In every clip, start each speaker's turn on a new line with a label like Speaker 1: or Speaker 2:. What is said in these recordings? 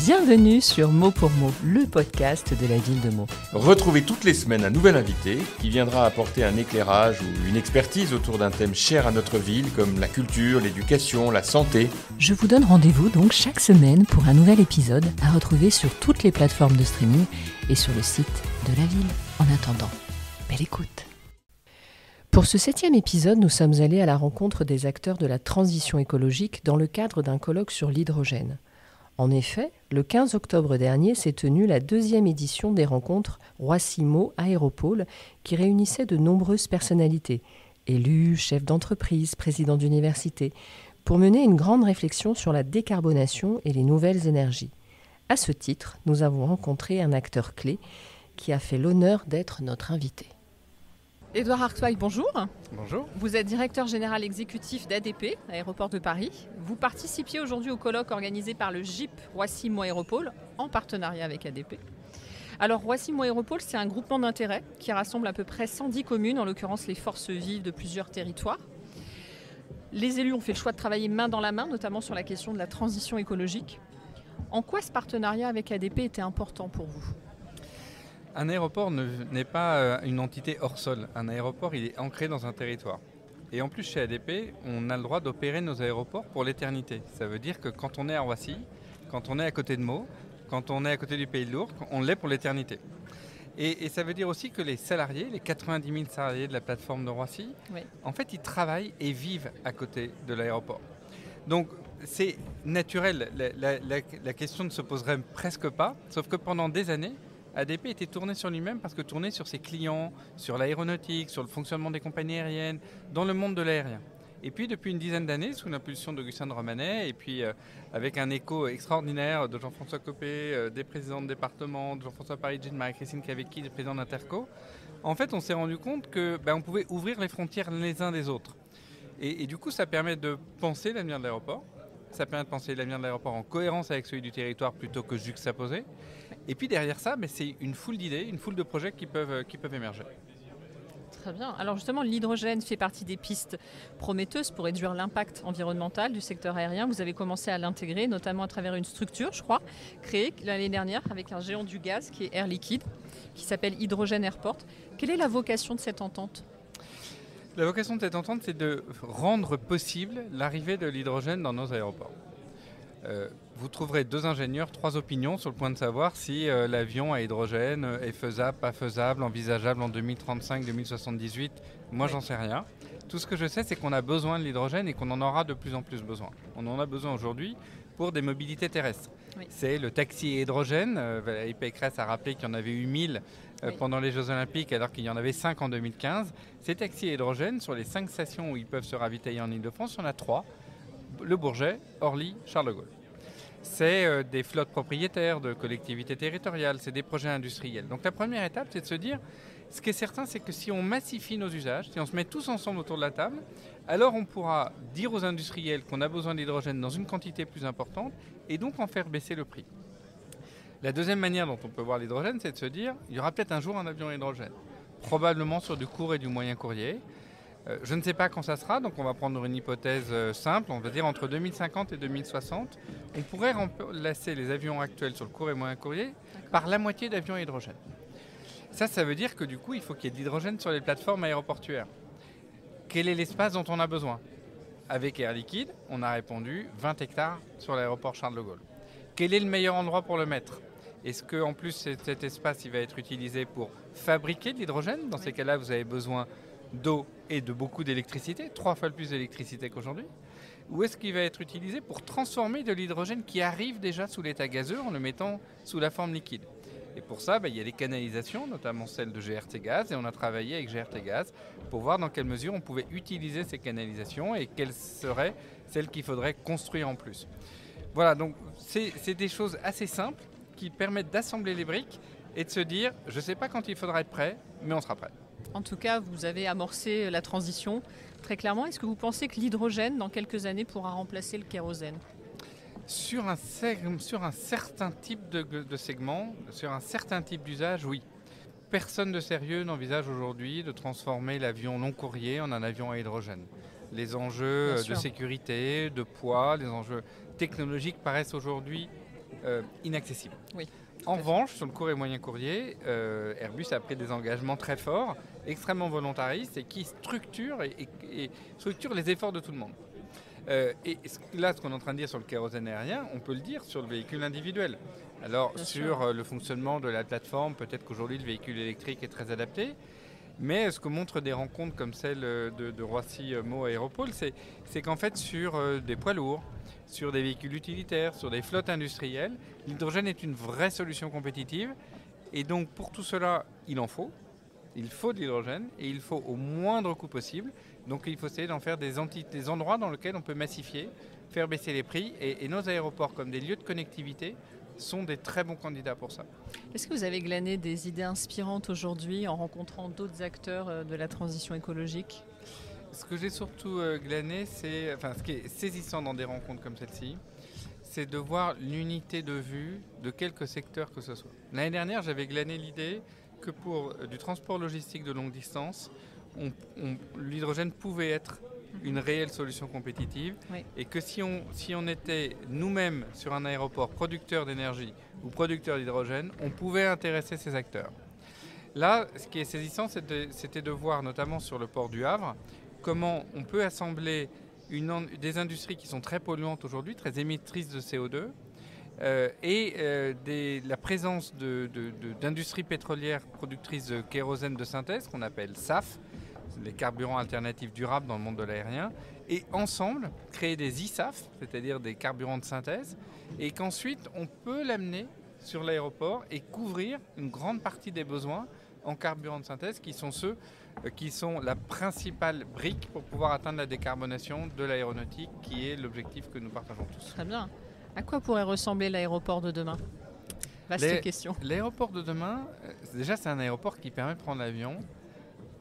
Speaker 1: Bienvenue sur Mot pour Mot, le podcast de la ville de Meaux.
Speaker 2: Retrouvez toutes les semaines un nouvel invité qui viendra apporter un éclairage ou une expertise autour d'un thème cher à notre ville comme la culture, l'éducation, la santé.
Speaker 1: Je vous donne rendez-vous donc chaque semaine pour un nouvel épisode à retrouver sur toutes les plateformes de streaming et sur le site de la ville. En attendant, belle écoute. Pour ce 7e épisode, nous sommes allés à la rencontre des acteurs de la transition écologique dans le cadre d'un colloque sur l'hydrogène. En effet, le 15 octobre dernier s'est tenue la 2e édition des rencontres Roissy-Meaux Aéropole qui réunissait de nombreuses personnalités, élus, chefs d'entreprise, présidents d'université, pour mener une grande réflexion sur la décarbonation et les nouvelles énergies. À ce titre, nous avons rencontré un acteur clé qui a fait l'honneur d'être notre invité. Édouard Artwey, bonjour.
Speaker 3: Bonjour.
Speaker 1: Vous êtes directeur général exécutif d'ADP, Aéroport de Paris. Vous participiez aujourd'hui au colloque organisé par le GIP Roissy-Meaux Aéropole en partenariat avec ADP. Alors Roissy-Meaux Aéropole, c'est un groupement d'intérêt qui rassemble à peu près 110 communes, en l'occurrence les forces vives de plusieurs territoires. Les élus ont fait le choix de travailler main dans la main, notamment sur la question de la transition écologique. En quoi ce partenariat avec ADP était important pour vous ?
Speaker 3: Un aéroport n'est pas une entité hors sol. Un aéroport, il est ancré dans un territoire. Et en plus, chez ADP, on a le droit d'opérer nos aéroports pour l'éternité. Ça veut dire que quand on est à Roissy, quand on est à côté de Meaux, quand on est à côté du Pays de l'Ourcq, on l'est pour l'éternité. Et ça veut dire aussi que les salariés, les 90 000 salariés de la plateforme de Roissy, oui, en fait, ils travaillent et vivent à côté de l'aéroport. Donc, c'est naturel. La question ne se poserait presque pas, sauf que pendant des années, ADP était tourné sur lui-même parce que tourné sur ses clients, sur l'aéronautique, sur le fonctionnement des compagnies aériennes, dans le monde de l'aérien. Et puis depuis une dizaine d'années, sous l'impulsion d'Augustin de Romanet, et puis avec un écho extraordinaire de Jean-François Copé, des présidents de département, de Jean-François Parigi, de Marie-Christine Cavecchi, des présidents d'Interco, en fait on s'est rendu compte qu'on pouvait ouvrir les frontières les uns des autres. Et du coup ça permet de penser l'avenir de l'aéroport. Ça permet de penser l'avenir de l'aéroport en cohérence avec celui du territoire plutôt que juxtaposé. Et puis derrière ça, c'est une foule d'idées, une foule de projets qui peuvent émerger.
Speaker 1: Très bien. Alors justement, l'hydrogène fait partie des pistes prometteuses pour réduire l'impact environnemental du secteur aérien. Vous avez commencé à l'intégrer, notamment à travers une structure, je crois, créée l'année dernière avec un géant du gaz qui est Air Liquide, qui s'appelle Hydrogen Airport. Quelle est la vocation de cette entente ?
Speaker 3: La vocation de cette entente, c'est de rendre possible l'arrivée de l'hydrogène dans nos aéroports. Vous trouverez 2 ingénieurs, 3 opinions sur le point de savoir si l'avion à hydrogène est faisable, pas faisable, envisageable en 2035, 2078. Moi, j'en sais rien. Tout ce que je sais, c'est qu'on a besoin de l'hydrogène et qu'on en aura de plus en plus besoin. On en a besoin aujourd'hui pour des mobilités terrestres. Oui. C'est le taxi hydrogène. Valérie Pécresse a rappelé qu'il y en avait eu 1000 pendant les Jeux Olympiques, alors qu'il y en avait 5 en 2015. Ces taxis hydrogène, sur les 5 stations où ils peuvent se ravitailler en Ile-de-France, il y en a 3. Le Bourget, Orly, Charles de Gaulle. C'est des flottes propriétaires de collectivités territoriales, c'est des projets industriels. Donc la première étape, c'est de se dire, ce qui est certain, c'est que si on massifie nos usages, si on se met tous ensemble autour de la table, alors on pourra dire aux industriels qu'on a besoin d'hydrogène dans une quantité plus importante et donc en faire baisser le prix. La deuxième manière dont on peut voir l'hydrogène, c'est de se dire, il y aura peut-être un jour un avion à hydrogène, probablement sur du court et du moyen courrier. Je ne sais pas quand ça sera, donc on va prendre une hypothèse simple, on va dire entre 2050 et 2060, on pourrait remplacer les avions actuels sur le court et moyen courrier par la moitié d'avions à hydrogène. Ça veut dire que du coup, il faut qu'il y ait de l'hydrogène sur les plateformes aéroportuaires. Quel est l'espace dont on a besoin ? Avec Air Liquide, on a répondu 20 hectares sur l'aéroport Charles de Gaulle. Quel est le meilleur endroit pour le mettre ? Est-ce qu'en plus cet espace il va être utilisé pour fabriquer de l'hydrogène ? Dans ces cas-là, vous avez besoin d'eau et de beaucoup d'électricité, 3 fois plus d'électricité qu'aujourd'hui. Ou est-ce qu'il va être utilisé pour transformer de l'hydrogène qui arrive déjà sous l'état gazeux en le mettant sous la forme liquide ? Et pour ça, il y a les canalisations, notamment celle de GRT Gaz, et on a travaillé avec GRT Gaz pour voir dans quelle mesure on pouvait utiliser ces canalisations et quelles seraient celles qu'il faudrait construire en plus. Voilà, donc c'est des choses assez simples qui permettent d'assembler les briques et de se dire, je ne sais pas quand il faudra être prêt, mais on sera prêt.
Speaker 1: En tout cas, vous avez amorcé la transition très clairement. Est-ce que vous pensez que l'hydrogène, dans quelques années, pourra remplacer le kérosène ?
Speaker 3: Sur un certain type de segment, sur un certain type d'usage, oui. Personne de sérieux n'envisage aujourd'hui de transformer l'avion long courrier en un avion à hydrogène. Les enjeux de sécurité, de poids, les enjeux technologiques paraissent aujourd'hui inaccessible.
Speaker 1: Oui.
Speaker 3: En revanche, sur le court et moyen courrier, Airbus a pris des engagements très forts, extrêmement volontaristes et qui structurent, et structurent les efforts de tout le monde. Et là, ce qu'on est en train de dire sur le kérosène aérien, on peut le dire sur le véhicule individuel. Alors,
Speaker 1: Bien
Speaker 3: sur
Speaker 1: sûr.
Speaker 3: le fonctionnement de la plateforme, peut-être qu'aujourd'hui, le véhicule électrique est très adapté. Mais ce que montrent des rencontres comme celle de Roissy-Meaux Aéropole, c'est qu'en fait, sur des poids lourds, sur des véhicules utilitaires, sur des flottes industrielles, l'hydrogène est une vraie solution compétitive. Et donc, pour tout cela, il en faut. Il faut de l'hydrogène et il faut au moindre coût possible. Donc, il faut essayer d'en faire des endroits dans lesquels on peut massifier, faire baisser les prix. Et nos aéroports, comme des lieux de connectivité, sont des très bons candidats pour ça.
Speaker 1: Est-ce que vous avez glané des idées inspirantes aujourd'hui en rencontrant d'autres acteurs de la transition écologique ?
Speaker 3: Ce que j'ai surtout glané, ce qui est saisissant dans des rencontres comme celle-ci, c'est de voir l'unité de vue de quelques secteurs que ce soit. L'année dernière, j'avais glané l'idée que pour du transport logistique de longue distance, l'hydrogène pouvait être une réelle solution compétitive, oui. Et que si on était nous-mêmes sur un aéroport producteur d'énergie ou producteur d'hydrogène, on pouvait intéresser ces acteurs. Là, ce qui est saisissant, c'était de voir, notamment sur le port du Havre, comment on peut assembler des industries qui sont très polluantes aujourd'hui, très émettrices de CO2, la présence d'industries pétrolières productrices de kérosène de synthèse, qu'on appelle SAF, les carburants alternatifs durables dans le monde de l'aérien, et ensemble créer des e-SAF, c'est-à-dire des carburants de synthèse, et qu'ensuite on peut l'amener sur l'aéroport et couvrir une grande partie des besoins en carburants de synthèse qui sont ceux qui sont la principale brique pour pouvoir atteindre la décarbonation de l'aéronautique, qui est l'objectif que nous partageons tous.
Speaker 1: Très bien. À quoi pourrait ressembler l'aéroport de demain ? Vaste question.
Speaker 3: L'aéroport de demain, déjà c'est un aéroport qui permet de prendre l'avion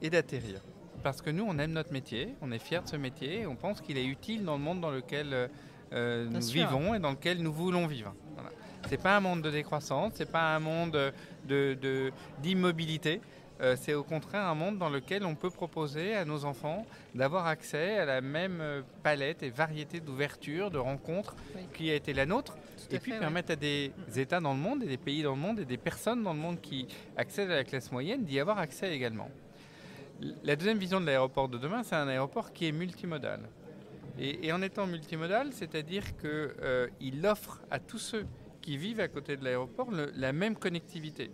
Speaker 3: et d'atterrir. Parce que nous, on aime notre métier, on est fiers de ce métier, et on pense qu'il est utile dans le monde dans lequel nous vivons et dans lequel nous voulons vivre. Voilà. Ce n'est pas un monde de décroissance, ce n'est pas un monde d'immobilité. C'est au contraire un monde dans lequel on peut proposer à nos enfants d'avoir accès à la même palette et variété d'ouverture, de rencontres qui a été la nôtre, et puis permettre à des États dans le monde et des pays dans le monde et des personnes dans le monde qui accèdent à la classe moyenne d'y avoir accès également. La deuxième vision de l'aéroport de demain, c'est un aéroport qui est multimodal. Et en étant multimodal, c'est-à-dire qu'il offre à tous ceux qui vivent à côté de l'aéroport la même connectivité.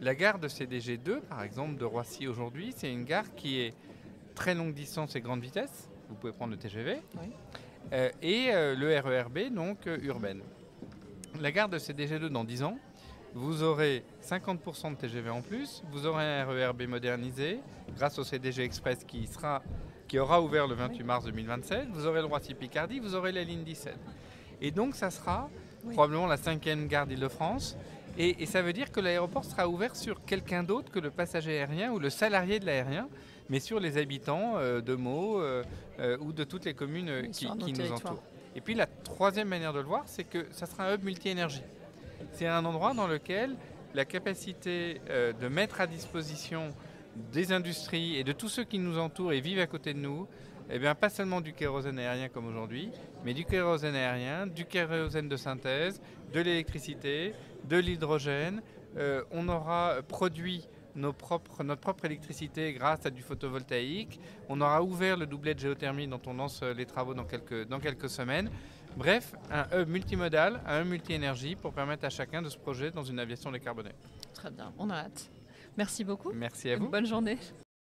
Speaker 3: La gare de CDG2, par exemple, de Roissy aujourd'hui, c'est une gare qui est très longue distance et grande vitesse. Vous pouvez prendre le TGV. Oui. Le RERB, donc urbaine. La gare de CDG2, dans 10 ans, vous aurez 50% de TGV en plus, vous aurez un RERB modernisé grâce au CDG Express qui aura ouvert le 28 mars 2027, vous aurez le Roissy-Picardie, vous aurez la ligne 17. Et donc ça sera probablement la 5e gare d'Île-de-France, et ça veut dire que l'aéroport sera ouvert sur quelqu'un d'autre que le passager aérien ou le salarié de l'aérien, mais sur les habitants de Meaux ou de toutes les communes qui nous entourent. Et puis la troisième manière de le voir, c'est que ça sera un hub multi-énergie. C'est un endroit dans lequel la capacité de mettre à disposition des industries et de tous ceux qui nous entourent et vivent à côté de nous, eh bien, pas seulement du kérosène aérien comme aujourd'hui, mais du kérosène aérien, du kérosène de synthèse, de l'électricité, de l'hydrogène. On aura produit notre propre électricité grâce à du photovoltaïque. On aura ouvert le doublet de géothermie dont on lance les travaux dans quelques semaines. Bref, un hub multimodal, un hub multi-énergie pour permettre à chacun de se projeter dans une aviation décarbonée.
Speaker 1: Très bien, on a hâte. Merci beaucoup.
Speaker 3: Merci à vous.
Speaker 1: Bonne journée.